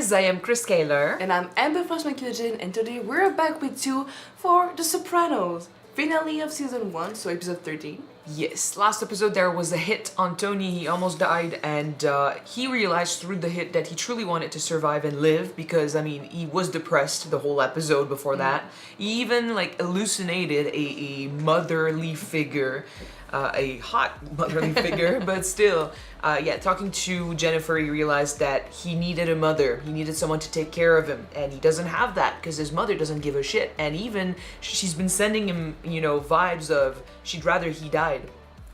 guys, I am Chris Kaler. And I'm Amber from Kyuujin, and today we're back with you for The Sopranos, finale of season 1, so episode 13. Yes, last episode there was a hit on Tony, he almost died, and he realized through the hit that he truly wanted to survive and live because, I mean, he was depressed the whole episode before that. He even, like, hallucinated a motherly figure, a hot motherly figure, but still, yeah, talking to Jennifer, he realized that he needed a mother, he needed someone to take care of him, and he doesn't have that because his mother doesn't give a shit, and even she's been sending him, you know, vibes of she'd rather he died.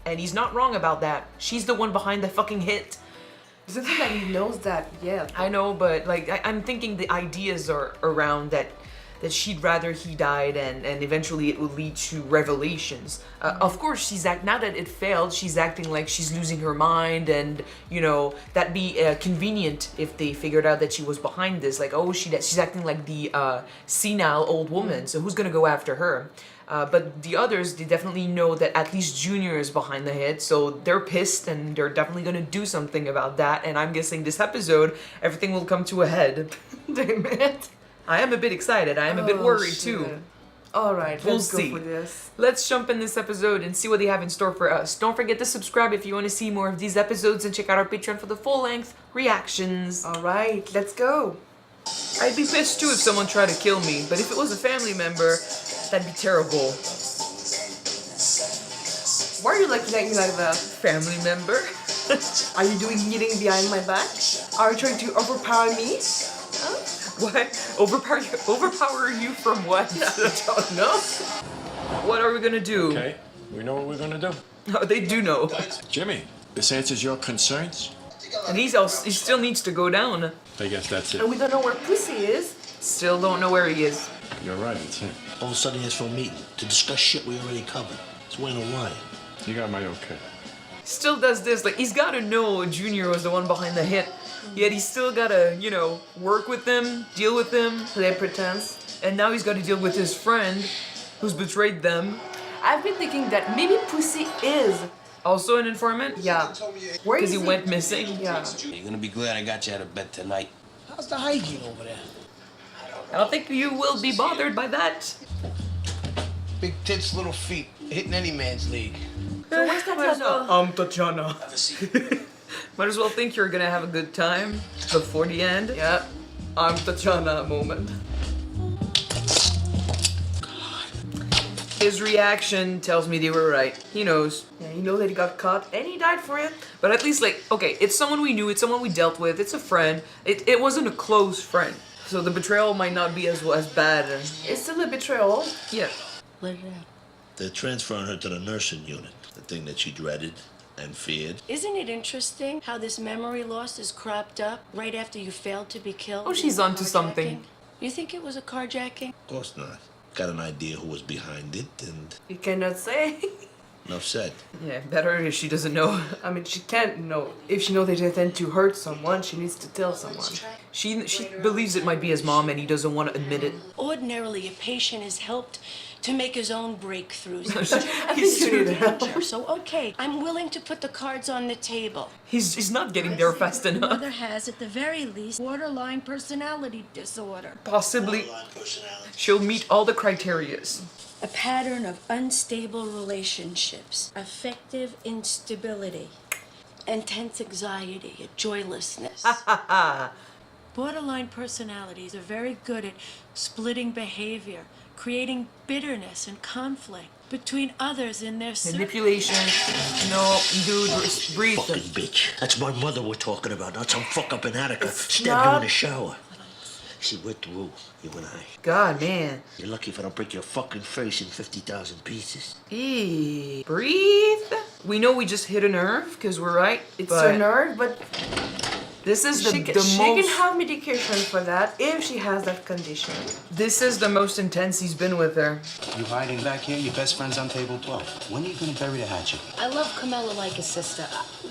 And he's not wrong about that. She's the one behind the fucking hit. Doesn't think that he knows that yet. I know, but like I'm thinking the ideas are around that she'd rather he died, and eventually it would lead to revelations. Of course, she's now that it failed, she's acting like she's losing her mind, and you know that'd be convenient if they figured out that she was behind this. Like, oh, she's acting like the senile old woman. So who's gonna go after her? But the others, they definitely know that at least Junior is behind the hit, so they're pissed and they're definitely gonna do something about that. And I'm guessing this episode, everything will come to a head. Damn it. I am a bit excited. I am a bit worried too. Alright, We'll let's see. go for this. Let's jump in this episode and see what they have in store for us. Don't forget to subscribe if you want to see more of these episodes, and check out our Patreon for the full-length reactions. Alright, let's go. I'd be pissed too if someone tried to kill me, but if it was a family member, that'd be terrible. Why are you looking at me like that? Family member? Are you doing eating behind my back? Are you trying to overpower me? What? Overpower you from what? I don't know. What are we gonna do? Okay, we know what we're gonna do. Oh, they do know. Jimmy, this answers your concerns? And he still needs to go down. I guess that's it. And we don't know where Pussy is. Still don't know where he is. You're right, it's him. All of a sudden he has for a meeting to discuss shit we already covered. It's wearing a wire. You got my okay. Still does this, like, he's gotta know Junior was the one behind the hit. Yet he's still gotta, you know, work with them, deal with them. Play pretense. And now he's gotta deal with his friend who's betrayed them. I've been thinking that maybe Pussy is. Also an informant? Yeah. Where Because is he went missing? Yeah. You're gonna be glad I got you out of bed tonight. How's the hygiene over there? I don't think you will be bothered by that. Big tits, little feet, hitting any man's league. So where's Tatiana? Tatiana. Might as well think you're gonna have a good time before the end. Yep. I'm Tatiana moment. His reaction tells me they were right. He knows. Yeah, you know that he got caught and he died for it. But at least, like, okay, it's someone we knew, it's someone we dealt with, it's a friend. It wasn't a close friend. So the betrayal might not be as bad. It's still a betrayal. Yeah. Let it out. They're transferring her to the nursing unit. The thing that she dreaded and feared. Isn't it interesting how this memory loss is cropped up right after you failed to be killed? Oh, she's in a onto something. carjacking? You think it was a carjacking? Of course not. Got an idea who was behind it, and You cannot say. enough said. Yeah, better if she doesn't know. I mean, she can't know. If she knows they intend to hurt someone, she needs to tell someone. She believes it might be his mom and he doesn't want to admit it. Ordinarily, a patient is helped to make his own breakthroughs. He's, You need help. So, okay, I'm willing to put the cards on the table. he's not getting there fast enough. Mother has, at the very least, borderline personality disorder. Possibly, she'll meet all the criterias. A pattern of unstable relationships, affective instability, intense anxiety, joylessness. Borderline personalities are very good at splitting behavior, creating bitterness and conflict between others in their circle. Manipulation. No, dude, breathe. Fucking bitch. That's my mother we're talking about, not some fuck up in Attica. Stabbed her in the shower. See, we're through, you and I. God, man. You're lucky if I don't break your fucking face in 50,000 pieces. Eee. Breathe. We know we just hit a nerve, because we're right. It's but her nerve, but this is she the can most... have medication for that if she has that condition. This is the most intense he's been with her. You hiding back here? Your best friend's on table 12. When are you gonna bury the hatchet? I love Camilla like a sister.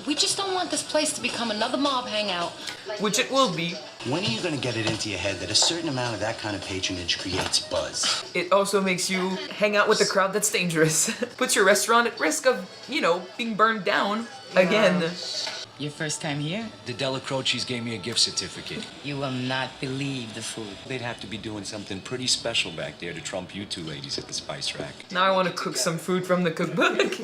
We just don't want this place to become another mob hangout. Which it will be. When are you gonna get it into your head that a certain amount of that kind of patronage creates buzz? It also makes you hang out with a crowd that's dangerous. Puts your restaurant at risk of, you know, being burned down again. Your first time here? The Della Croces gave me a gift certificate. You will not believe the food. They'd have to be doing something pretty special back there to trump you two ladies at the spice rack. Now I want to cook some food from the cookbook.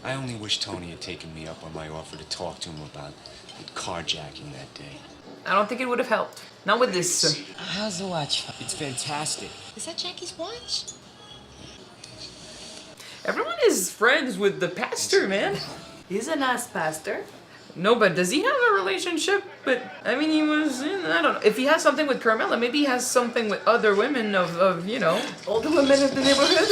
I only wish Tony had taken me up on my offer to talk to him about the carjacking that day. I don't think it would have helped. Not with this. How's the watch? It's fantastic. Is that Jackie's watch? Everyone is friends with the pastor, man. He's a nice pastor. No, but does he have a relationship? But I mean, he was in, I don't know. If he has something with Carmela, maybe he has something with other women of you know. All the women in the neighborhood.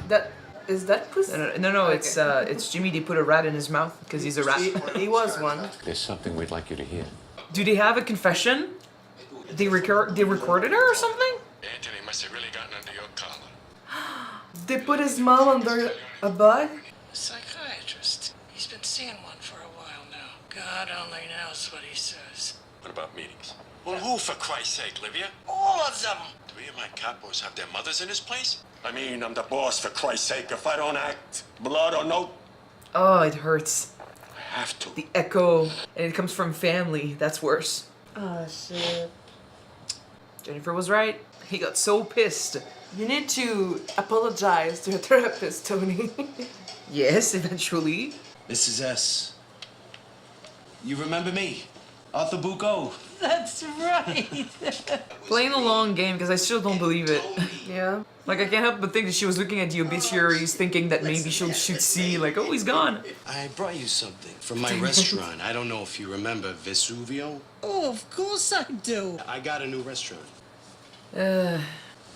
That is that pussy? No, it's Jimmy. They put a rat in his mouth because he's a rat. He was one. There's something we'd like you to hear. Do they have a confession? They recorded her or something? Anthony must have really gotten under your collar. They put his mom under a bug. Psychiatrist. He's been seeing one for a while now. God only knows what he says. What about meetings? Well, who, for Christ's sake, Livia? All of them. Do any of my capos have their mothers in this place? I mean, I'm the boss, for Christ's sake. If I don't act, blood or no, Oh, it hurts. I have to. The echo, and it comes from family. That's worse. Oh shit. Jennifer was right. He got so pissed. You need to apologize to your therapist, Tony. Yes, eventually. Mrs. S. You remember me? Arthur Bucco. That's right. Playing a long game because I still don't believe it. Yeah. Like, I can't help but think that she was looking at the obituaries thinking that maybe she'd see, like, oh, he's gone. I brought you something from my restaurant. I don't know if you remember Vesuvio. Oh, of course I do. I got a new restaurant.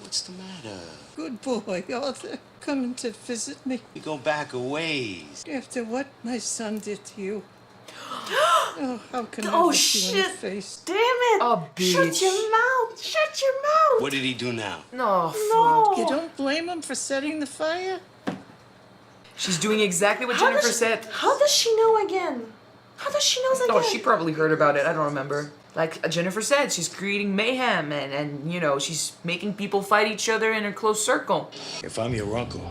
What's the matter? Good boy, Arthur. Coming to visit me We go back a ways. after what my son did to you. Oh, how can I Oh look you in the shit! face? Damn it! Oh, Shut bitch. your mouth! Shut your mouth! What did he do now? No, fuck. No. You don't blame him for setting the fire? She's doing exactly what How Jennifer does- said. How does she know again? How does she know again? Oh, she probably heard about it. I don't remember. Like Jennifer said, she's creating mayhem and you know, she's making people fight each other in her close circle. If I'm your uncle,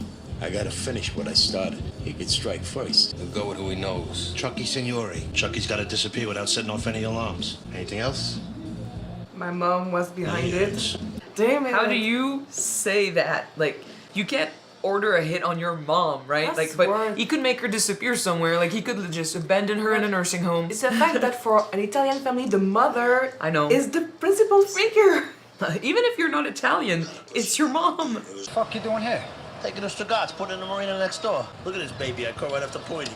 I gotta finish what I started. He could strike first. He'll go with who he knows. Chucky Signori. Chucky's gotta disappear without setting off any alarms. Anything else? My mom was behind it. Damn it! How do you say that? Like, you can't order a hit on your mom, right? That's Like, but worse. he could make her disappear somewhere. Like, he could just abandon her in a nursing home. It's the fact that for an Italian family, the mother I know. is the principal figure. Even if you're not Italian, it's your mom. What the fuck you doing here? Taking the cigars, put it in the marina next door. Look at this baby I caught right after pointing.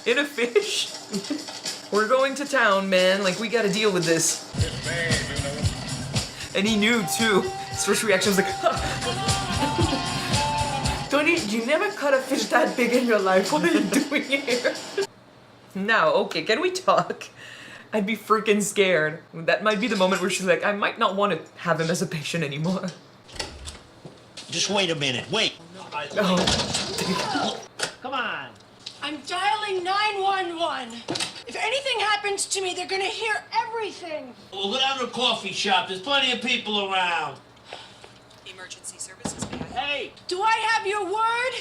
In a fish. We're going to town, man. Like, we gotta deal with this. And he knew, too. His first reaction was like, Tony, you never caught a fish that big in your life. What are you doing here? now, okay, can we talk? I'd be freaking scared. That might be the moment where she's like, I might not want to have him as a patient anymore. Just wait a minute, wait. Oh. Come on. I'm dialing 911. If anything happens to me, they're gonna hear everything. We'll go down to a coffee shop. There's plenty of people around. Emergency services, may I? Hey! Do I have your word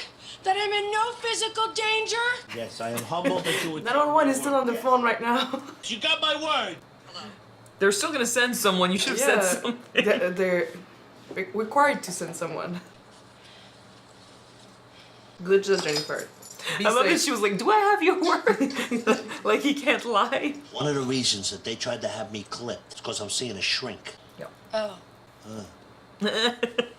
that I'm in no physical danger? Yes, I am humble, but you would... 911 is still on the phone right now. You got my word. They're still gonna send someone. You should have said something. They're required to send someone. Good job, Jennifer. Be I love that safe. she was like, do I have your word? Like he can't lie. One of the reasons that they tried to have me clipped is because I'm seeing a shrink. Oh.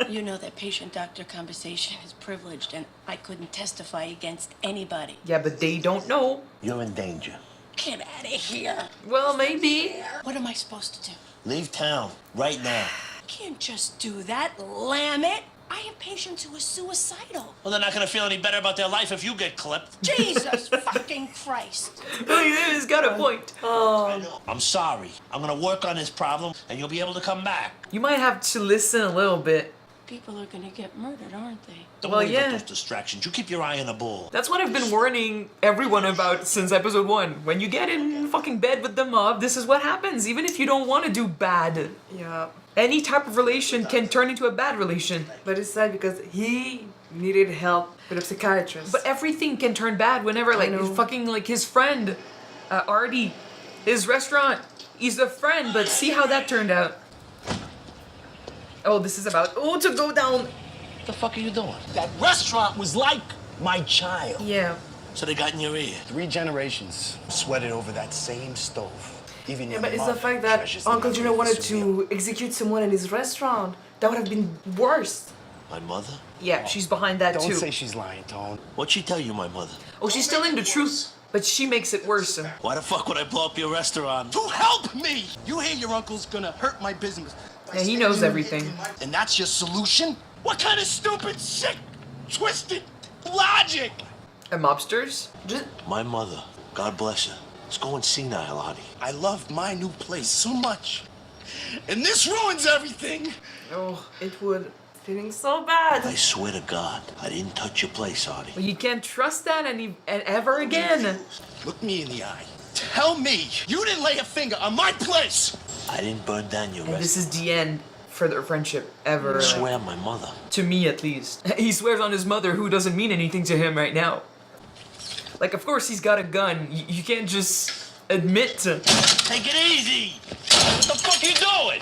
You know that patient-doctor conversation is privileged, and I couldn't testify against anybody. Yeah, but they don't know. You're in danger. Get out of here. Well, maybe. What am I supposed to do? Leave town right now. I can't just do that, lamb it. I have patients who are suicidal. Well, they're not gonna feel any better about their life if you get clipped. Jesus fucking Christ. Well, he's got a point. I'm sorry. I'm gonna work on this problem, and you'll be able to come back. You might have to listen a little bit. People are gonna get murdered, aren't they? Don't Well, worry yeah. about those distractions. You keep your eye on the ball. That's what I've been warning everyone about since episode 1. When you get in fucking bed with the mob, this is what happens, even if you don't want to do bad. Yeah. Any type of relation can turn into a bad relation. But it's sad because he needed help with a psychiatrist. But everything can turn bad whenever, like, know. fucking, like, his friend, Artie, his restaurant, he's a friend, but see how that turned out. Oh, this is about, to go down. What the fuck are you doing? That restaurant was like my child. Yeah. So they got in your ear. 3 generations sweated over that same stove. Even Yeah, your but it's the mother fact that treasures the Uncle memory Gino of wanted this meal. to execute someone in his restaurant. That would have been worse. My mother? Yeah, she's behind that Don't too. say she's lying, Tone. What'd she tell you, my mother? Oh, she's telling the truth, but she makes it worse. Why the fuck would I blow up your restaurant? To help me! You hear your uncle's gonna hurt my business. Yeah, he knows everything. And that's your solution? What kind of stupid, sick, twisted logic? And mobsters? Just My mother, God bless her, is going senile, Artie. I love my new place so much. And this ruins everything. oh, it would. Feeling so bad. I swear to God, I didn't touch your place, Artie. Well, you can't trust that and ever again. Look me in the eye. Tell me you didn't lay a finger on my place. I didn't burn down your And this restaurant. is the end for their friendship ever. I swear on my mother. To me, at least. He swears on his mother, who doesn't mean anything to him right now. Like, of course, he's got a gun. You can't just admit to. Take it easy! What the fuck you doing?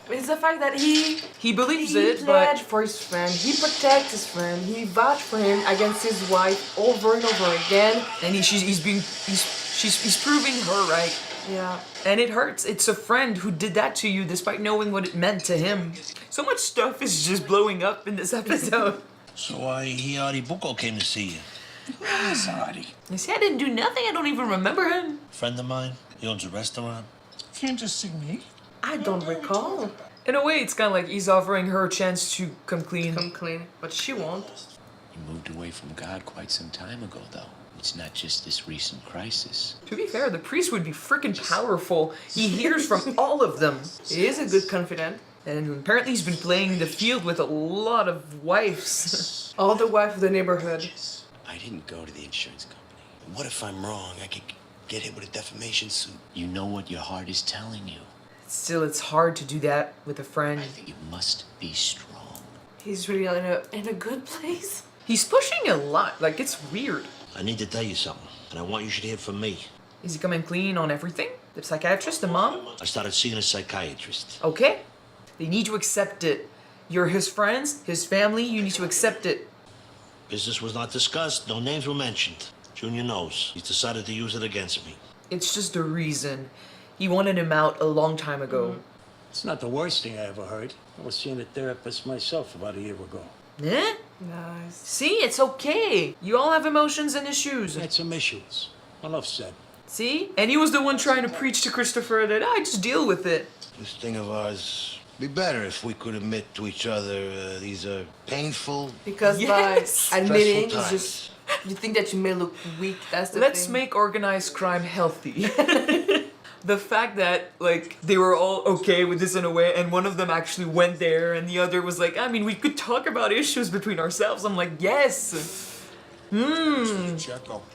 It's the fact that He believes he it, but pledged for his friend. He protects his friend. He vouched for him against his wife over and over again. and he's proving her right. Yeah. And it hurts. It's a friend who did that to you despite knowing what it meant to him. So much stuff is just blowing up in this episode. So Artie Bucco came to see you. Yes, Artie. You see, I didn't do nothing. I don't even remember him. Friend of mine, he owns a restaurant. Came to see me. I don't recall. In a way, it's kind of like he's offering her a chance to come clean. Come clean. But she won't. You moved away from God quite some time ago, though. It's not just this recent crisis. To be fair, the priest would be freaking powerful. He hears from all of them. He is a good confidant. And apparently he's been playing the field with a lot of wives. All the wife of the neighborhood. I didn't go to the insurance company. What if I'm wrong? I could get hit with a defamation suit. You know what your heart is telling you. Still, it's hard to do that with a friend. You must be strong. He's really in a good place. He's pushing a lot. Like, it's weird. I need to tell you something, and I want you to hear it from me. Is he coming clean on everything? The psychiatrist, the mom? I started seeing a psychiatrist. Okay. They need to accept it. You're his friends, his family, you need to accept it. Business was not discussed, no names were mentioned. Junior knows. He's decided to use it against me. It's just a reason. He wanted him out a long time ago. It's not the worst thing I ever heard. I was seeing a therapist myself about a year ago. Eh? Nice. See, it's okay. You all have emotions and issues. I had some issues. Enough said. See? And he was the one trying to preach to Christopher that I just deal with it. This thing of ours be better if we could admit to each other these are painful. Because Yes. by admitting, Stressful it's just you think that you may look weak. That's the Let's thing. make organized crime healthy. The fact that, like, they were all okay with this in a way, and one of them actually went there, and the other was like, I mean, we could talk about issues between ourselves. I'm like, yes.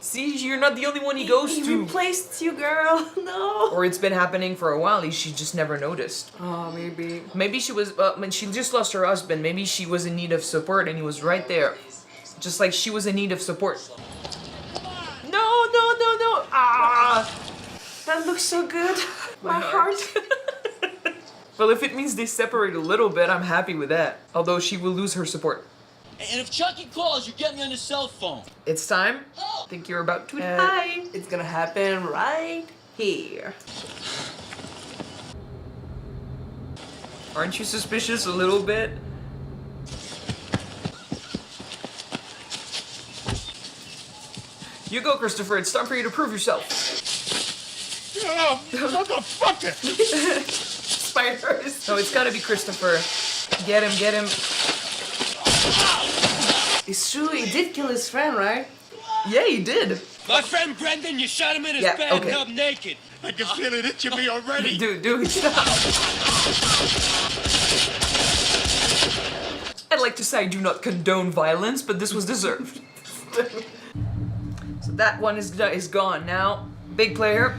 See, you're not the only one he goes He to. replaced you, girl. No. Or it's been happening for a while, she just never noticed. Oh, maybe. Maybe she was, when she just lost her husband, maybe she was in need of support, and he was right there. Just like she was in need of support. No. Ah! That looks so good. My heart. Well, if it means they separate a little bit, I'm happy with that. Although she will lose her support. And if Chucky calls, you get me on the cell phone. It's time. I think you're about to die. It's gonna happen right here. Aren't you suspicious a little bit? You go, Christopher. It's time for you to prove yourself. Oh, motherfucker! Spiders. No, it's gotta be Christopher. Get him. It's true, he did kill his friend, right? Yeah, he did. My friend Brendan, you shot him in his Yeah, bed okay. and held naked. I can feel it itching me already. Dude, stop. I'd like to say I do not condone violence, but this was deserved. So that one is gone now. Big player.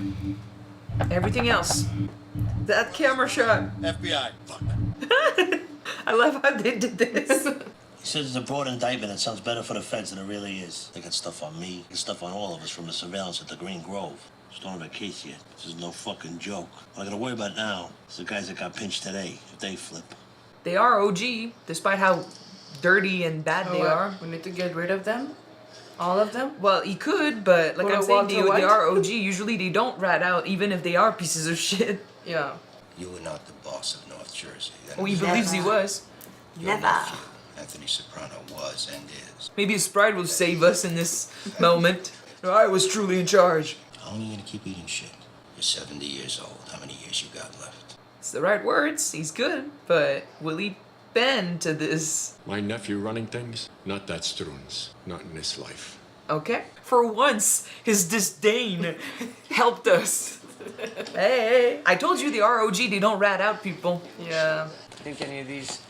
Everything else. That camera shot. FBI. Fuck. I love how they did this. He says it's a broad indictment. It sounds better for the feds than it really is. They got stuff on me, they got stuff on all of us from the surveillance at the Green Grove. Just don't have a case yet. This is no fucking joke. What I gotta worry about now is the guys that got pinched today, if they flip. They are OG, despite how dirty and bad they are. We need to get rid of them? All of them? Well, he could, but like What I'm about saying, Walter they White? are OG. Usually they don't rat out, even if they are pieces of shit. Yeah. You are not the boss of North Jersey. Oh, he believes he was. Your nephew, Anthony Soprano, was and is. Maybe his pride will save us in this moment. I was truly in charge. How long are you gonna keep eating shit? You're 70 years old. How many years you got left? It's the right words. He's good, but will he bend to this? My nephew running things? Not that Struns. Not in this life. Okay. For once, his disdain helped us. Hey, I told you the ROG, they don't rat out people. Yeah. Think any of these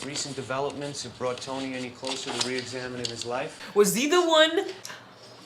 recent developments have brought Tony any closer to re-examining his life? Was he the one?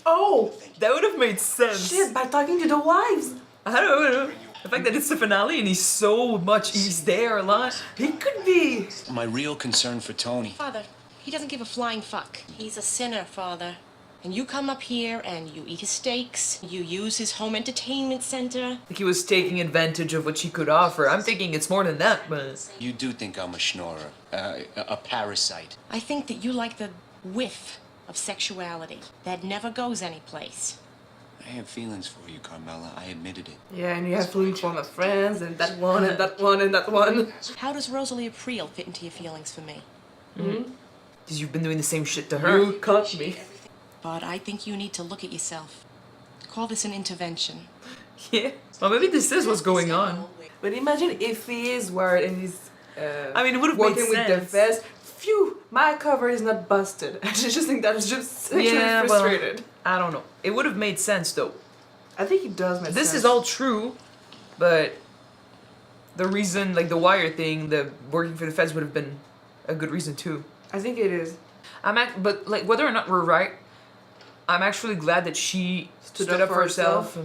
Oh, that would have made sense. Shit, by talking to the wives. I don't know. The fact that it's the finale and he's there a lot. He could be. My real concern for Tony. Father, he doesn't give a flying fuck. He's a sinner, Father. And you come up here and you eat his steaks, you use his home entertainment center. Like he was taking advantage of what she could offer. I'm thinking it's more than that, but... You do think I'm a schnorrer, a parasite. I think that you like the whiff of sexuality that never goes anyplace. I have feelings for you, Carmela. I admitted it. Yeah, and you have feelings for my friends, and that one, and that one, and that one. How does Rosalie April fit into your feelings for me? Because you've been doing the same shit to her. You caught me. But I think you need to look at yourself. Call this an intervention. Yeah. Well, maybe this is what's going on. But imagine if he is worried and he's I mean, it would have working made with the sense. feds. Phew, my cover is not busted. I just think that's just sexually frustrated. Well, I don't know. It would have made sense, though. I think it does make sense. This is all true, but the reason, like the wire thing, the working for the feds would have been a good reason, too. I think it is. But like, whether or not we're right, I'm actually glad that she stood up for herself.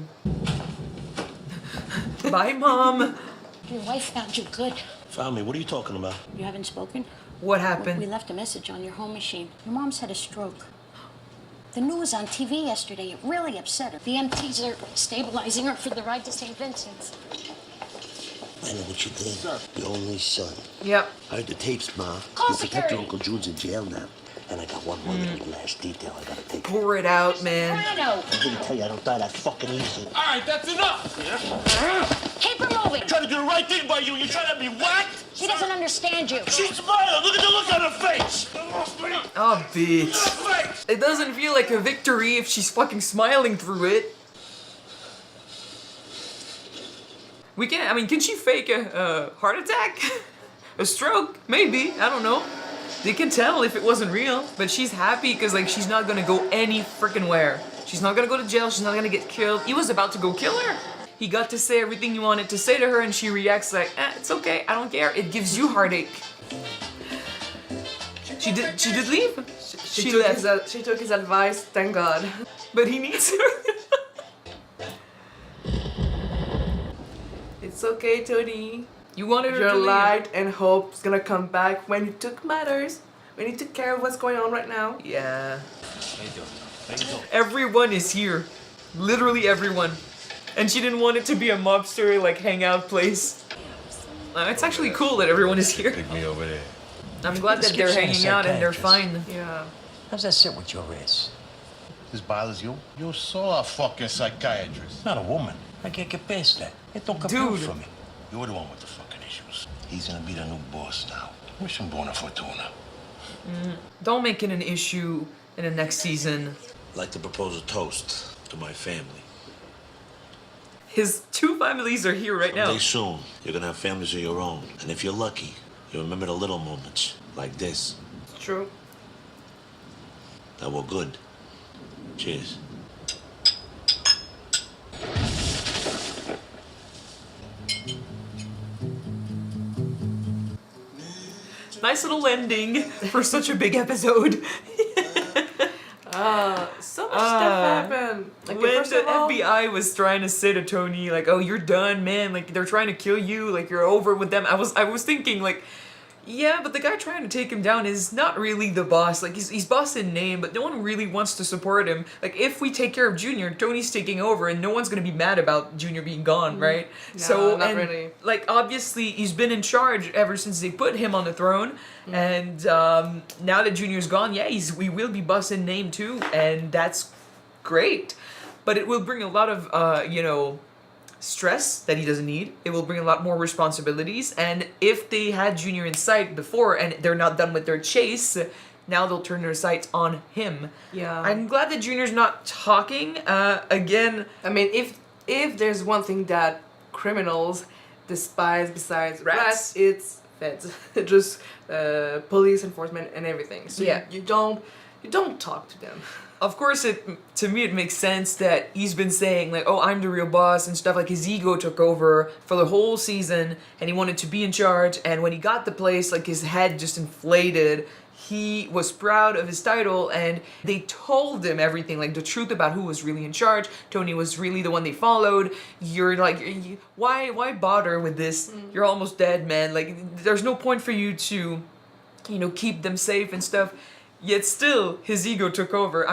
Bye, Mom. Your wife found you good. Found me? What are you talking about? You haven't spoken? What happened? We left a message on your home machine. Your mom's had a stroke. The news on TV yesterday, it really upset her. The MTs are stabilizing her for the ride to St. Vincent's. I know what you did. Your only son. Yep. I heard the tapes, Ma. Call You protect your security. Uncle June's in jail now. And I got one more little last detail I gotta take. Pour it out, man. Soprano! I didn't tell you I don't die that fucking easy. All right, that's enough. Keep her moving! I'm trying to do the right thing by you. You're trying to be whacked? She doesn't understand you. She's smiling. Look at the look on her face. Oh, bitch. It doesn't feel like a victory if she's fucking smiling through it. We can, I mean, can she fake a heart attack? A stroke? Maybe, I don't know. They can tell if it wasn't real, but she's happy because like she's not gonna go any freaking where. She's not gonna go to jail, she's not gonna get killed. He was about to go kill her. He got to say everything he wanted to say to her and she reacts like, it's okay, I don't care. It gives you heartache. She did leave. She left. She took his advice, thank God. But he needs her. It's okay, Tony. You wanted her Your to leave. light and hope is gonna come back when you took matters. When you took care of what's going on right now. Yeah. How you doing? How you doing? Everyone is here. Literally everyone. And she didn't want it to be a mobster, like, hangout place. It's actually cool that everyone is here. Take me over there. I'm glad that they're hanging out and they're fine. Yeah. How's that sit with your ass? This bothers you? You saw a fucking psychiatrist. Not a woman. I can't get past that. It don't compute for me. You're the one with the fucking issues. He's gonna be the new boss now. Wish him buona fortuna. Don't make it an issue in the next season. I'd like to propose a toast to my family. His two families are here right now. Someday soon, you're gonna have families of your own. And if you're lucky, you'll remember the little moments, like this, It's true. that were good. Cheers. Nice little ending for such a big episode. So much stuff happened. Like, When first the of all, FBI was trying to say to Tony, like, "Oh, you're done, man. Like, they're trying to kill you. Like, you're over with them." I was thinking, like, yeah, but the guy trying to take him down is not really the boss. Like, he's boss in name, but no one really wants to support him. Like, if we take care of Junior, Tony's taking over, and no one's gonna be mad about Junior being gone, right? No, So, not and, really. like, obviously, he's been in charge ever since they put him on the throne, and now that Junior's gone, yeah, we will be boss in name too, and that's great. But it will bring a lot of, stress that he doesn't need. It will bring a lot more responsibilities, and if they had Junior in sight before and they're not done with their chase, now they'll turn their sights on him. Yeah. I'm glad that Junior's not talking. Again, I mean, if there's one thing that criminals despise besides rats, it's feds. Just police enforcement and everything. So Yeah. you don't talk to them. of course, to me it makes sense that he's been saying like, "Oh, I'm the real boss" and stuff. Like his ego took over for the whole season, and he wanted to be in charge. And when he got the place, like his head just inflated. He was proud of his title, and they told him everything, like the truth about who was really in charge. Tony was really the one they followed. You're like, why bother with this? You're almost dead, man. Like, there's no point for you to, keep them safe and stuff. Yet still, his ego took over.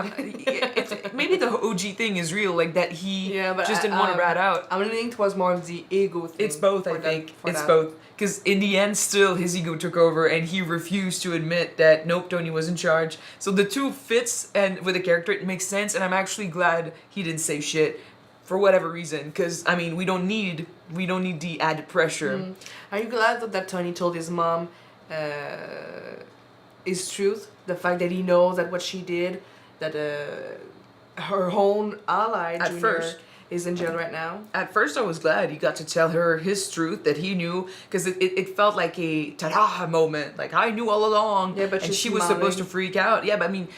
Maybe the OG thing is real, like that he just didn't want to rat out. I'm leaning towards more of the ego thing. It's both, I think. It's both. Because in the end, still, his ego took over, and he refused to admit that, nope, Tony was in charge. So the two fits, and with the character, it makes sense, and I'm actually glad he didn't say shit for whatever reason. Because, I mean, we don't need the added pressure. Are you glad that Tony told his mom his truth? The fact that he knows that what she did, that her own ally, At Junior, first. is in jail right now. At first, I was glad he got to tell her his truth that he knew, because it felt like a ta-da moment. Like, I knew all along. Yeah, but and she's she was supposed to freak out. Yeah, but I mean,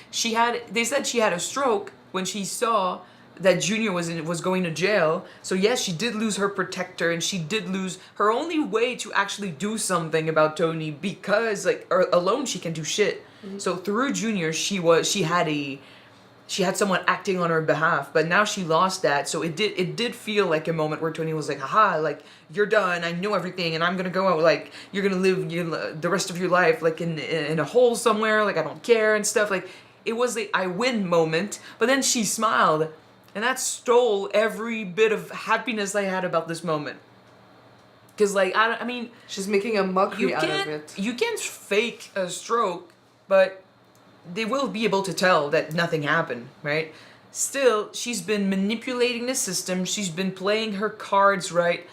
they said she had a stroke when she saw that Junior was going to jail. So yes, she did lose her protector, and she did lose her only way to actually do something about Tony, because alone she can do shit. So through Junior, she had someone acting on her behalf, but now she lost that. So it did feel like a moment where Tony was like, haha, like, you're done, I know everything, and I'm gonna go out, like, you're gonna live the rest of your life, like, in a hole somewhere, like, I don't care, and stuff. Like, it was a I win moment, but then she smiled, and that stole every bit of happiness I had about this moment. Because, like, I mean... She's making a mockery out of it. You can't fake a stroke, but they will be able to tell that nothing happened, right? Still, she's been manipulating the system. She's been playing her cards right.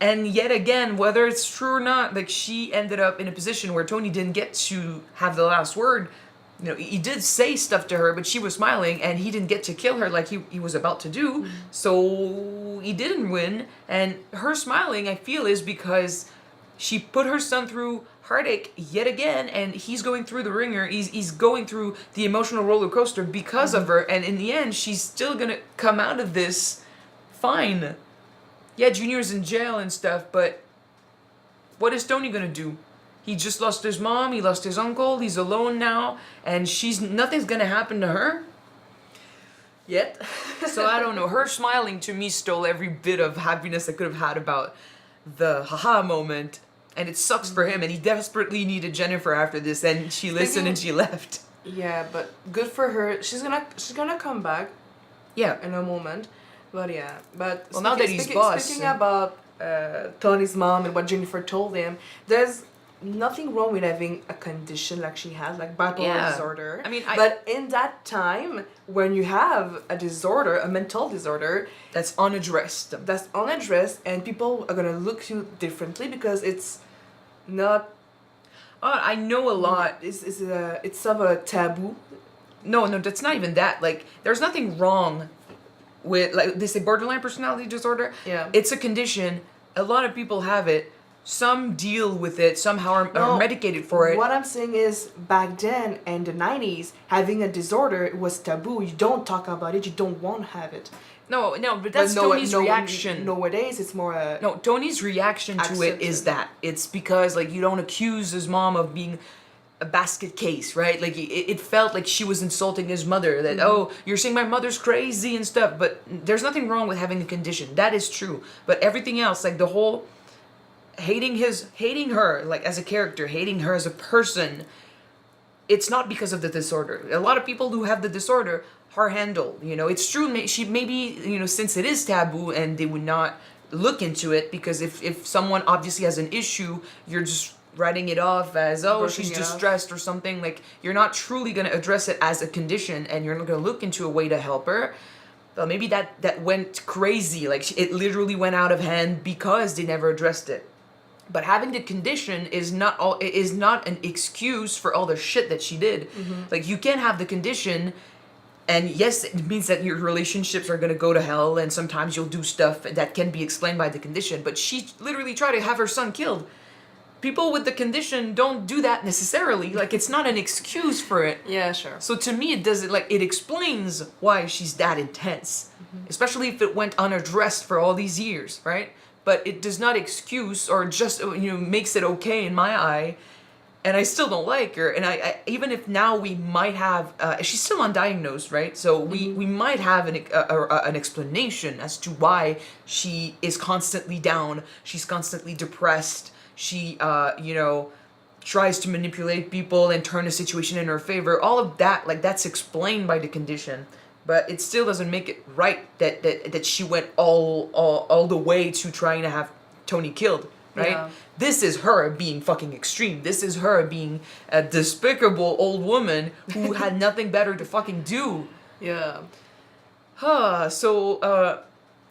And yet again, whether it's true or not, like, she ended up in a position where Tony didn't get to have the last word. He did say stuff to her, but she was smiling, and he didn't get to kill her like he was about to do. So he didn't win. And her smiling, I feel, is because she put her son through heartache yet again, and he's going through the ringer. He's going through the emotional roller coaster because of her, and in the end, she's still gonna come out of this fine. Yeah, Junior's in jail and stuff, but what is Tony gonna do? He just lost his mom, he lost his uncle, he's alone now, and nothing's gonna happen to her yet. So I don't know. Her smiling to me stole every bit of happiness I could have had about the haha moment. And it sucks for him, and he desperately needed Jennifer after this, and she listened and she left. Yeah, but good for her. She's gonna come back. Yeah, in a moment. But yeah, but well, now that he's boss. Speaking about Tony's mom and what Jennifer told him, there's nothing wrong with having a condition like she has, like bipolar disorder. I mean, but in that time when you have a disorder, a mental disorder that's unaddressed, and people are gonna look at you differently because it's not. I know a lot. It's sort of a taboo. No, that's not even that. Like, there's nothing wrong with, like, they say borderline personality disorder. Yeah, it's a condition. A lot of people have it. Some deal with it, somehow are medicated for it. What I'm saying is, back then, in the 90s, having a disorder was taboo. You don't talk about it, you don't want to have it. No, but that's Tony's reaction. Nowadays, it's more No, Tony's reaction to it is that it's because like you don't accuse his mom of being a basket case, right? Like it felt like she was insulting his mother. That oh, you're saying my mother's crazy and stuff. But there's nothing wrong with having a condition. That is true. But everything else, like the whole hating her, like as a character, hating her as a person, it's not because of the disorder. A lot of people who have the disorder are handled. You know, it's true. She maybe, you know, since it is taboo and they would not look into it because if someone obviously has an issue, you're just writing it off as she's distressed or something. Like you're not truly going to address it as a condition and you're not going to look into a way to help her. But maybe that went crazy. Like it literally went out of hand because they never addressed it. But having the condition is not an excuse for all the shit that she did. Like you can have the condition, and yes, it means that your relationships are gonna go to hell, and sometimes you'll do stuff that can be explained by the condition. But she literally tried to have her son killed. People with the condition don't do that necessarily. Like it's not an excuse for it. Yeah, sure. So to me, it explains why she's that intense, especially if it went unaddressed for all these years, right? But it does not excuse or just, you know, makes it okay in my eye. And I still don't like her. And I even if now we might have, she's still undiagnosed, right? So we might have an explanation as to why she is constantly down. She's constantly depressed. She, you know, tries to manipulate people and turn a situation in her favor. All of that, like that's explained by the condition. But it still doesn't make it right that she went all the way to trying to have Tony killed, right? Yeah. This is her being fucking extreme. This is her being a despicable old woman who had nothing better to fucking do. Yeah. So,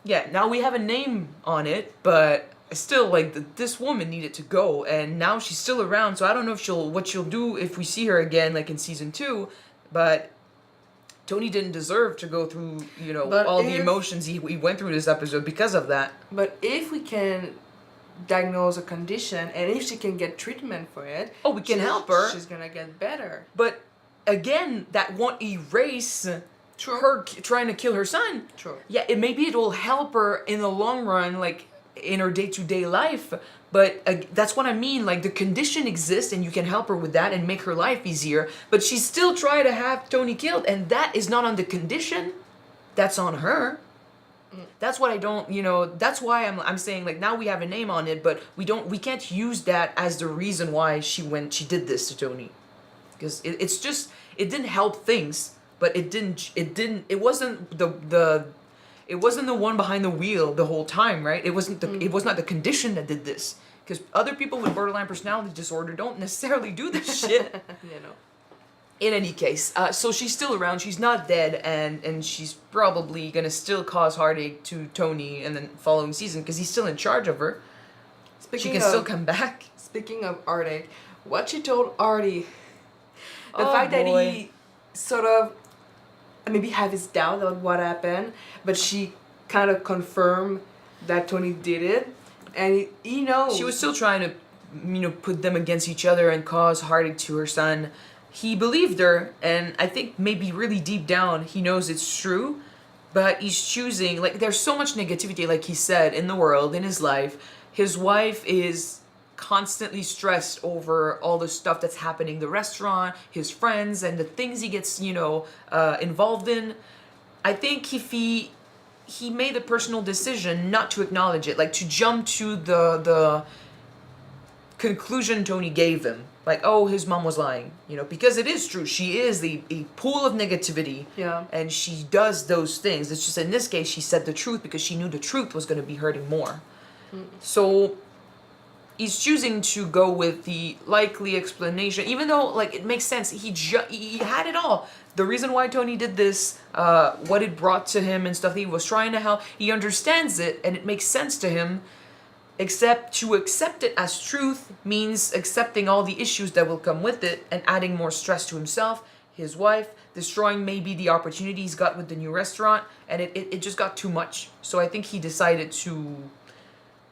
yeah, now we have a name on it, but still, like, this woman needed to go, and now she's still around, so I don't know what she'll do if we see her again, like in season 2, but Tony didn't deserve to go through, you know, all the emotions he went through this episode because of that. But if we can diagnose a condition and if she can get treatment for it, we can help her. She's gonna get better. But again, that won't erase her trying to kill her son. True. Yeah, maybe it will help her in the long run, like in her day-to-day life. But that's what I mean. Like the condition exists, and you can help her with that and make her life easier. But she's still trying to have Tony killed, and that is not on the condition. That's on her. That's what I don't. You know. That's why I'm saying like now we have a name on it, but we can't use that as the reason why she did this to Tony, because it didn't help things, but it wasn't it wasn't the one behind the wheel the whole time, right? It was not the condition that did this. Because other people with borderline personality disorder don't necessarily do this shit. You know. In any case, so she's still around. She's not dead, and she's probably gonna still cause heartache to Tony in the following season because he's still in charge of her. She can still come back. Speaking of Artie, what she told Artie, the fact that he sort of maybe have his doubt about what happened, but she kind of confirmed that Tony did it, and he knows. She was still trying to, you know, put them against each other and cause heartache to her son. He believed her, and I think maybe really deep down he knows it's true, but he's choosing, like there's so much negativity, like he said, in the world, in his life. His wife is constantly stressed over all the stuff that's happening, the restaurant, his friends, and the things he gets, you know, involved in. I think if he made a personal decision not to acknowledge it, like to jump to the conclusion Tony gave him, like, oh, his mom was lying, you know, because it is true. She is a pool of negativity, yeah, and she does those things. It's just in this case, she said the truth because she knew the truth was going to be hurting more. So he's choosing to go with the likely explanation, even though, like, it makes sense. He had it all. The reason why Tony did this, what it brought to him and stuff, he was trying to help. He understands it, and it makes sense to him, except to accept it as truth means accepting all the issues that will come with it and adding more stress to himself, his wife, destroying maybe the opportunity he's got with the new restaurant, and it just got too much. So I think he decided to...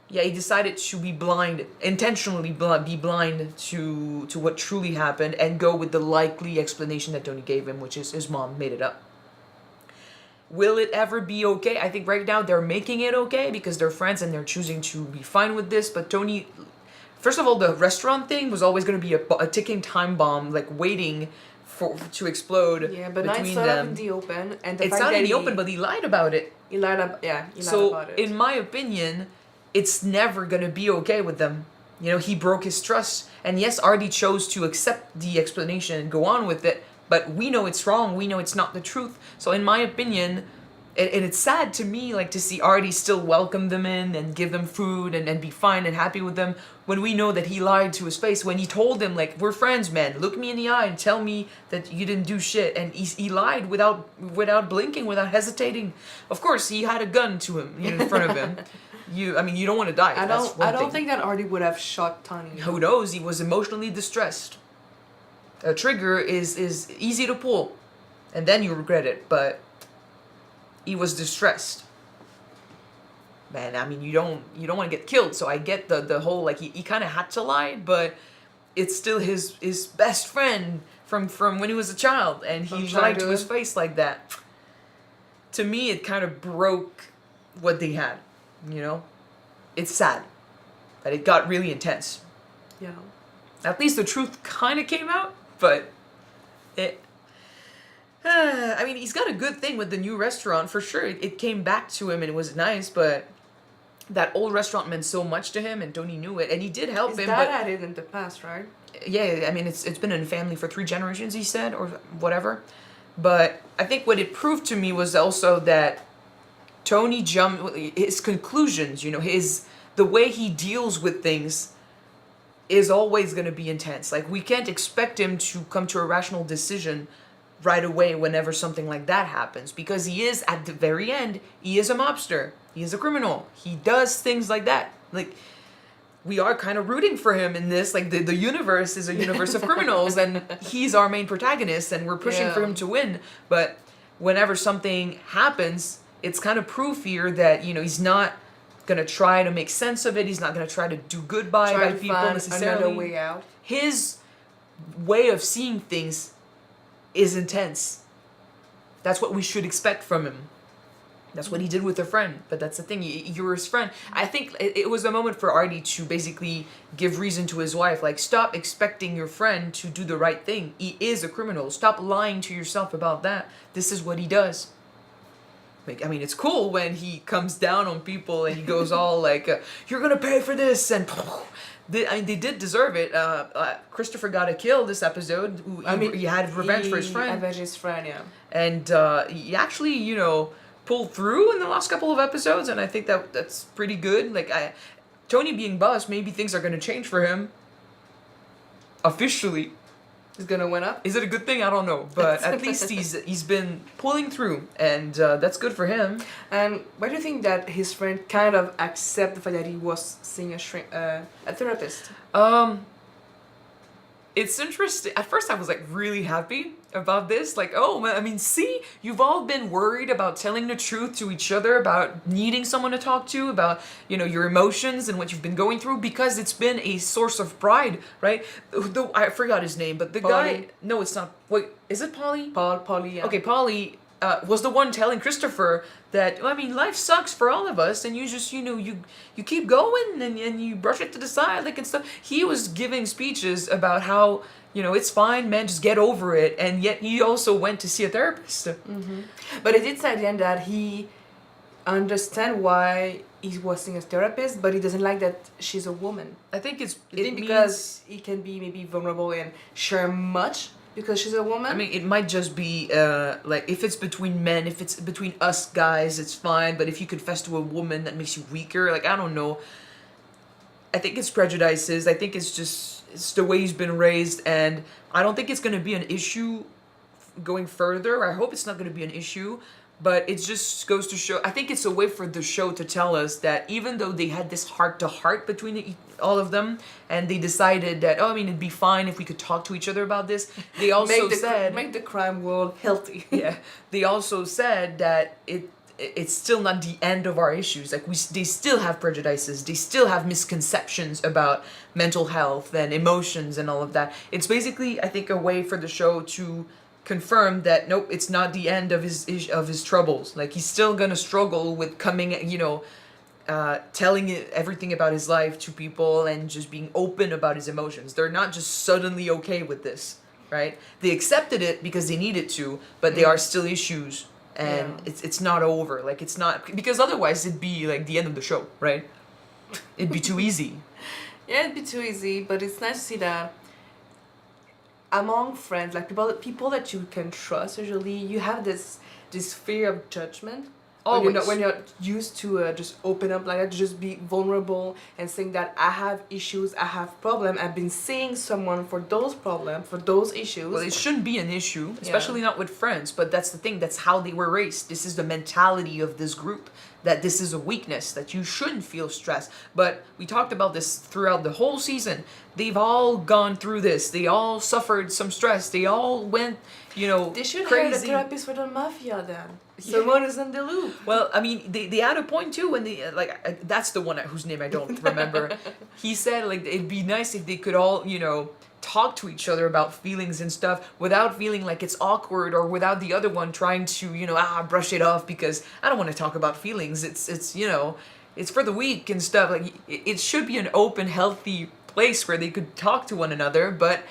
Yeah, he decided to be blind, intentionally be blind to what truly happened and go with the likely explanation that Tony gave him, which is his mom made it up. Will it ever be okay? I think right now they're making it okay because they're friends and they're choosing to be fine with this. But Tony, first of all, the restaurant thing was always going to be a ticking time bomb, like waiting to explode. Yeah, but now it's between sort of them. in the open, and It's not in the open, but he lied about it. He lied about So, it. in my opinion, it's never gonna be okay with them. You know, he broke his trust, and yes, Artie chose to accept the explanation and go on with it. But we know it's wrong. We know it's not the truth. So, in my opinion, and it's sad to me, like, to see Artie still welcome them in and give them food and be fine and happy with them when we know that he lied to his face. When he told them, like, we're friends, man. Look me in the eye and tell me that you didn't do shit. And he lied without blinking, without hesitating. Of course, he had a gun to him in front of him. You don't want to die. I don't think that Artie would have shot Tony. Who knows? He was emotionally distressed. A trigger is easy to pull, and then you regret it. But he was distressed. Man, I mean, you don't want to get killed. So I get the whole, like, he kind of had to lie, but it's still his best friend from when he was a child, and he lied to his face like that. To me, it kind of broke what they had. You know, it's sad that it got really intense. Yeah. At least the truth kind of came out, but it. I mean, he's got a good thing with the new restaurant for sure. It came back to him and it was nice, but that old restaurant meant so much to him, and Tony knew it, and he did help him. His dad had it in the past, right? Yeah, I mean, it's been in the family for 3 generations, he said, or whatever. But I think what it proved to me was also that Tony his conclusions, you know, the way he deals with things is always going to be intense. Like, we can't expect him to come to a rational decision right away whenever something like that happens, because he is, at the very end, he is a mobster. He is a criminal. He does things like that. Like, we are kind of rooting for him in this. Like, the universe is a universe of criminals, and he's our main protagonist, and we're pushing for him to win. But whenever something happens, it's kind of proof here that, you know, he's not gonna try to make sense of it. He's not gonna try to do good by people necessarily. Another way out. His way of seeing things is intense. That's what we should expect from him. That's what he did with a friend. But that's the thing, you're his friend. I think it was a moment for Artie to basically give reason to his wife, like, stop expecting your friend to do the right thing. He is a criminal. Stop lying to yourself about that. This is what he does. Like, I mean, it's cool when he comes down on people and he goes all like, you're gonna pay for this, and they did deserve it. Christopher got a kill this episode. He had revenge for his friend. Avenged his friend, yeah. And he actually, you know, pulled through in the last couple of episodes, and I think that's pretty good. Like, Tony being boss, maybe things are gonna change for him. Officially. He's gonna win up? Is it a good thing? I don't know. But at least he's been pulling through, and that's good for him. And why do you think that his friend kind of accept the fact that he was seeing a therapist? It's interesting. At first I was like really happy about this. Like, oh, I mean, see, you've all been worried about telling the truth to each other, about needing someone to talk to, about, you know, your emotions and what you've been going through, because it's been a source of pride, right? I forgot his name, but the guy, no, it's not, wait, is it Polly? Polly, yeah. Okay, Polly was the one telling Christopher that, I mean, life sucks for all of us, and you just, you know, you keep going, and you brush it to the side, like, and stuff. He was giving speeches about how, you know, it's fine, man, just get over it, and yet he also went to see a therapist. Mm-hmm. But he did say at the end that he understand why he was seeing a therapist, but he doesn't like that she's a woman. I think because he can be maybe vulnerable and share much because she's a woman. I mean, it might just be like, if it's between men, if it's between us guys, it's fine. But if you confess to a woman, that makes you weaker. Like, I don't know. I think it's prejudices. I think it's the way he's been raised, and I don't think it's going to be an issue going further. I hope it's not going to be an issue. But it just goes to show, I think it's a way for the show to tell us that even though they had this heart-to-heart between all of them, and they decided that, oh, I mean, it'd be fine if we could talk to each other about this, they also said... Make the crime world healthy. Yeah. They also said that it's still not the end of our issues. Like, they still have prejudices. They still have misconceptions about mental health and emotions and all of that. It's basically, I think, a way for the show to confirmed that nope, it's not the end of his troubles. Like he's still gonna struggle with coming, telling everything about his life to people and just being open about his emotions. They're not just suddenly okay with this, right? They accepted it because they needed to, but there are still issues, and it's not over. Like it's not, because otherwise it'd be like the end of the show, right? It'd be too easy. Yeah, it'd be too easy, but it's nice to see that among friends, like people that you can trust, usually you have this fear of judgment. Always. When you're used to just open up like that, just be vulnerable and saying that I have issues, I have problem. I've been seeing someone for those problems, for those issues. Well, it shouldn't be an issue, especially not with friends. But that's the thing. That's how they were raised. This is the mentality of this group. That this is a weakness. That you shouldn't feel stressed. But we talked about this throughout the whole season. They've all gone through this. They all suffered some stress. They all went, They should hire a therapist for the mafia then. Someone is in the loop. Well, I mean, they had a point too when they that's the one whose name I don't remember. He said like it'd be nice if they could all talk to each other about feelings and stuff without feeling like it's awkward or without the other one trying to brush it off because I don't want to talk about feelings. It's it's for the weak and stuff. Like it should be an open, healthy place where they could talk to one another. But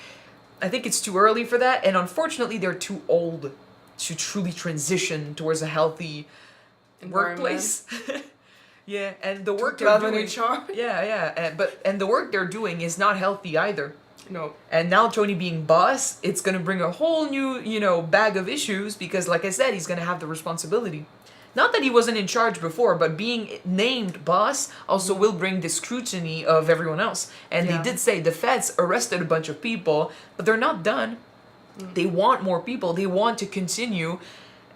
I think it's too early for that, and unfortunately, they're too old to truly transition towards a healthy workplace. Yeah, and the work they're doing. And the work they're doing is not healthy either. No. And now Tony being boss, it's gonna bring a whole new, bag of issues because, like I said, he's gonna have the responsibility. Not that he wasn't in charge before, but being named boss also will bring the scrutiny of everyone else. And they did say the feds arrested a bunch of people, but they're not done. They want more people. They want to continue,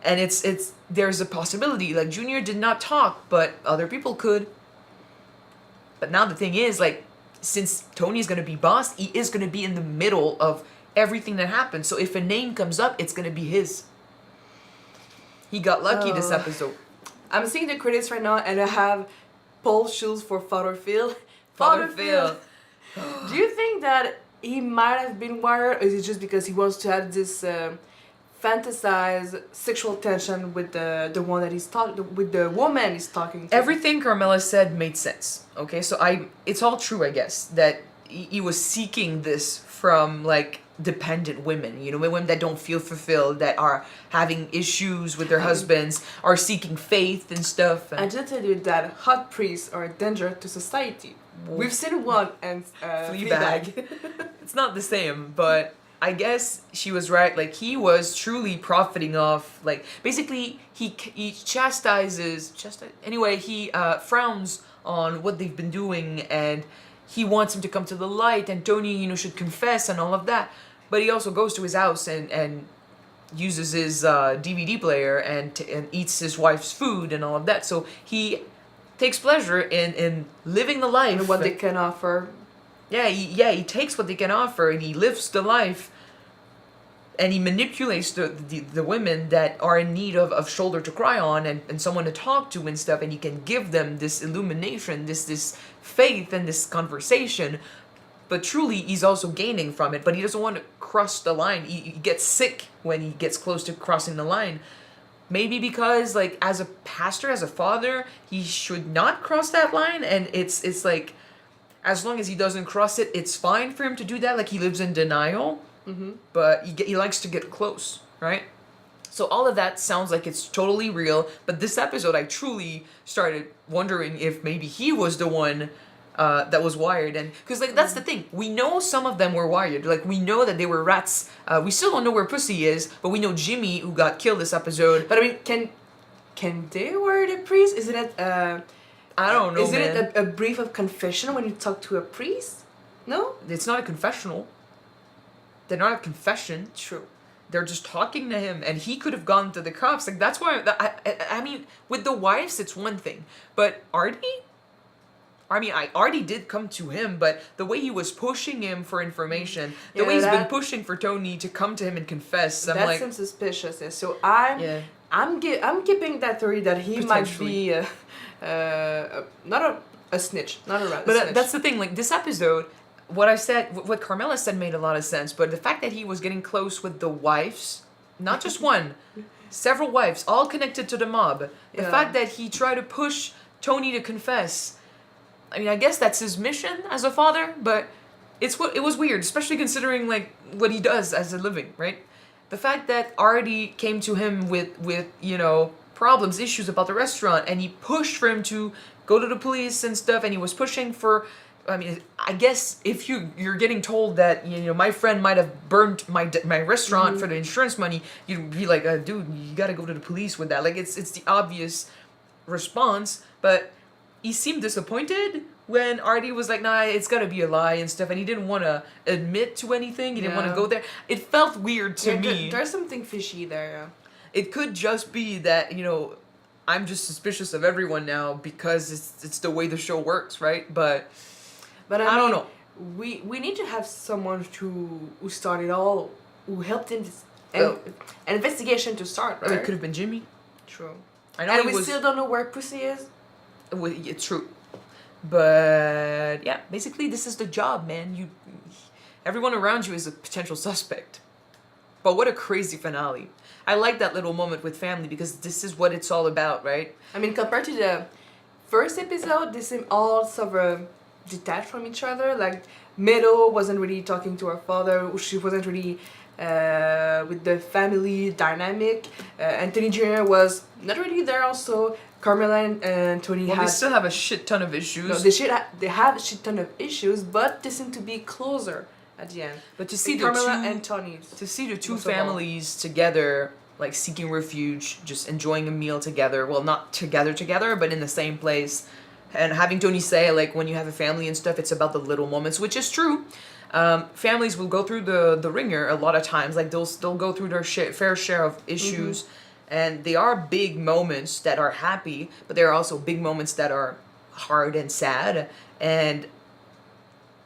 and there's a possibility. Like Junior did not talk, but other people could. But now the thing is, like, since Tony's gonna be boss, he is gonna be in the middle of everything that happens. So if a name comes up, it's gonna be his. He got lucky this episode. I'm seeing the credits right now, and I have Paul's shoes for Father Phil. Father Phil. Do you think that he might have been wired, or is it just because he wants to have this fantasized sexual tension with the one that he's talking with the woman he's talking to? Everything Carmela said made sense. Okay, so it's all true, I guess, that he was seeking this from like dependent women, women that don't feel fulfilled, that are having issues with their husbands, are seeking faith and stuff. I just tell you that hot priests are a danger to society. We've seen one and Fleabag. It's not the same, but I guess she was right. Like he was truly profiting off. Like basically, he chastises. Anyway, he frowns on what they've been doing, and he wants him to come to the light. And Tony, should confess and all of that. But he also goes to his house and uses his DVD player and eats his wife's food and all of that. So he takes pleasure in living the life. And what they can offer. Yeah, he takes what they can offer and he lives the life. And he manipulates the women that are in need of shoulder to cry on and someone to talk to and stuff. And he can give them this illumination, this faith and this conversation. But truly, he's also gaining from it. But he doesn't want to cross the line. He gets sick when he gets close to crossing the line. Maybe because, like, as a pastor, as a father, he should not cross that line. And it's like, as long as he doesn't cross it, it's fine for him to do that. Like, he lives in denial. Mm-hmm. But he likes to get close, right? So all of that sounds like it's totally real. But this episode, I truly started wondering if maybe he was the one that was wired. And because like that's the thing, we know some of them were wired. Like we know that they were rats. We still don't know where Pussy is, but we know Jimmy, who got killed this episode. But I mean, can they wire the priest? Isn't it I don't know, isn't it a brief of confession when you talk to a priest? No, it's not a confessional. They're not a confession. True. They're just talking to him, and he could have gone to the cops. Like that's why I mean, with the wives, it's one thing, but Artie. I mean, Artie did come to him, but the way he was pushing him for information, the way he's been pushing for Tony to come to him and confess, I'm like, that seems suspicious. So I'm keeping that theory that he might be not a snitch, not a rat. But that's the thing. Like this episode, what Carmela said made a lot of sense. But the fact that he was getting close with the wives, not just one, several wives, all connected to the mob. The fact that he tried to push Tony to confess. I mean, I guess that's his mission as a father, but it was weird, especially considering like what he does as a living, right? The fact that Artie came to him with you know, problems, issues about the restaurant, and he pushed for him to go to the police and stuff, and he was pushing for, I mean, I guess if you're getting told that, you know, my friend might have burnt my restaurant for the insurance money, you'd be like, dude, you gotta go to the police with that. Like, it's the obvious response, but he seemed disappointed when Artie was like, nah, it's gotta be a lie and stuff, and he didn't want to admit to anything, he didn't want to go there. It felt weird to me. There's something fishy there, yeah. It could just be that, you know, I'm just suspicious of everyone now because it's the way the show works, right? But I don't know. We need to have someone who started all, who helped in this an investigation to start, right? It could have been Jimmy. True. I know, and we still don't know where Pussy is. It's true. But yeah, basically this is the job, man. Everyone around you is a potential suspect. But what a crazy finale. I like that little moment with family because this is what it's all about, right? I mean, compared to the first episode, they seem all sort of detached from each other. Like, Meadow wasn't really talking to her father. She wasn't really with the family dynamic. Anthony Jr. was not really there also. Carmela and Tony they still have a shit ton of issues. No, they have a shit ton of issues, but they seem to be closer at the end. But to see Carmela and Tony, to see the two families together, like seeking refuge, just enjoying a meal together. Well, not together, but in the same place. And having Tony say, like, when you have a family and stuff, it's about the little moments, which is true. Families will go through the ringer a lot of times. Like, they'll go through their fair share of issues. And they are big moments that are happy, but there are also big moments that are hard and sad. And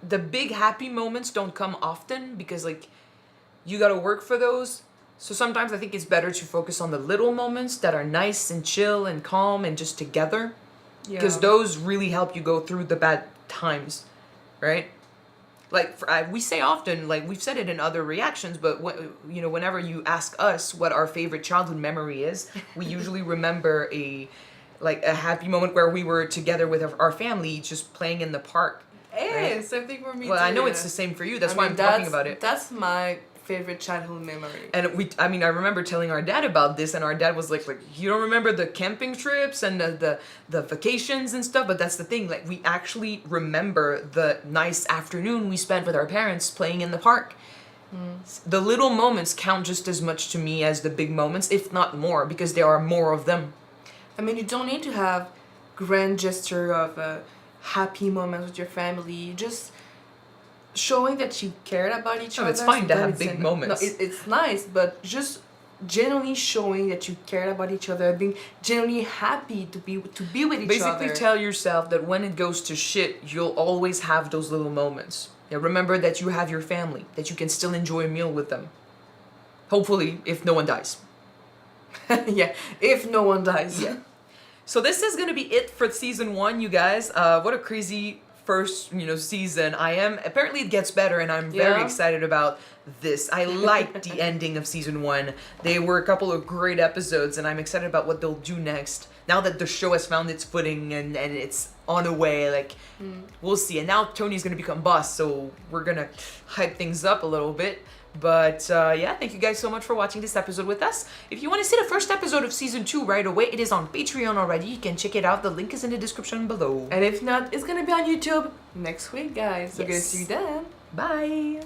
the big happy moments don't come often because, like, you gotta work for those. So sometimes I think it's better to focus on the little moments that are nice and chill and calm and just together. Because those really help you go through the bad times, right? Like, we say often, like, we've said it in other reactions, but, you know, whenever you ask us what our favorite childhood memory is, we usually remember a happy moment where we were together with our family just playing in the park. Hey, right? Same thing for me too. I know it's the same for you. That's why I'm talking about it. That's my favorite childhood memory. And I remember telling our dad about this, and our dad was like, you don't remember the camping trips and the vacations and stuff? But that's the thing, like, we actually remember the nice afternoon we spent with our parents playing in the park. The little moments count just as much to me as the big moments, if not more, because there are more of them. I mean, you don't need to have grand gesture of happy moments with your family. Just showing that you cared about each other. It's fine to have big moments. No, it's nice, but just genuinely showing that you cared about each other, being genuinely happy to be with each other. Basically, tell yourself that when it goes to shit, you'll always have those little moments. Yeah, remember that you have your family, that you can still enjoy a meal with them. Hopefully, if no one dies. Yeah, if no one dies. Yeah. So this is gonna be it for season 1, you guys. What a crazy first, season. Apparently it gets better, and I'm very excited about this. I liked the ending of season 1. They were a couple of great episodes, and I'm excited about what they'll do next. Now that the show has found its footing and it's on the way, we'll see. And now Tony's gonna become boss, so we're gonna hype things up a little bit. But thank you guys so much for watching this episode with us. If you want to see the first episode of season 2 right away, it is on Patreon already. You can check it out. The link is in the description below. And if not, it's gonna be on YouTube next week, guys. So we're gonna see you then. Bye.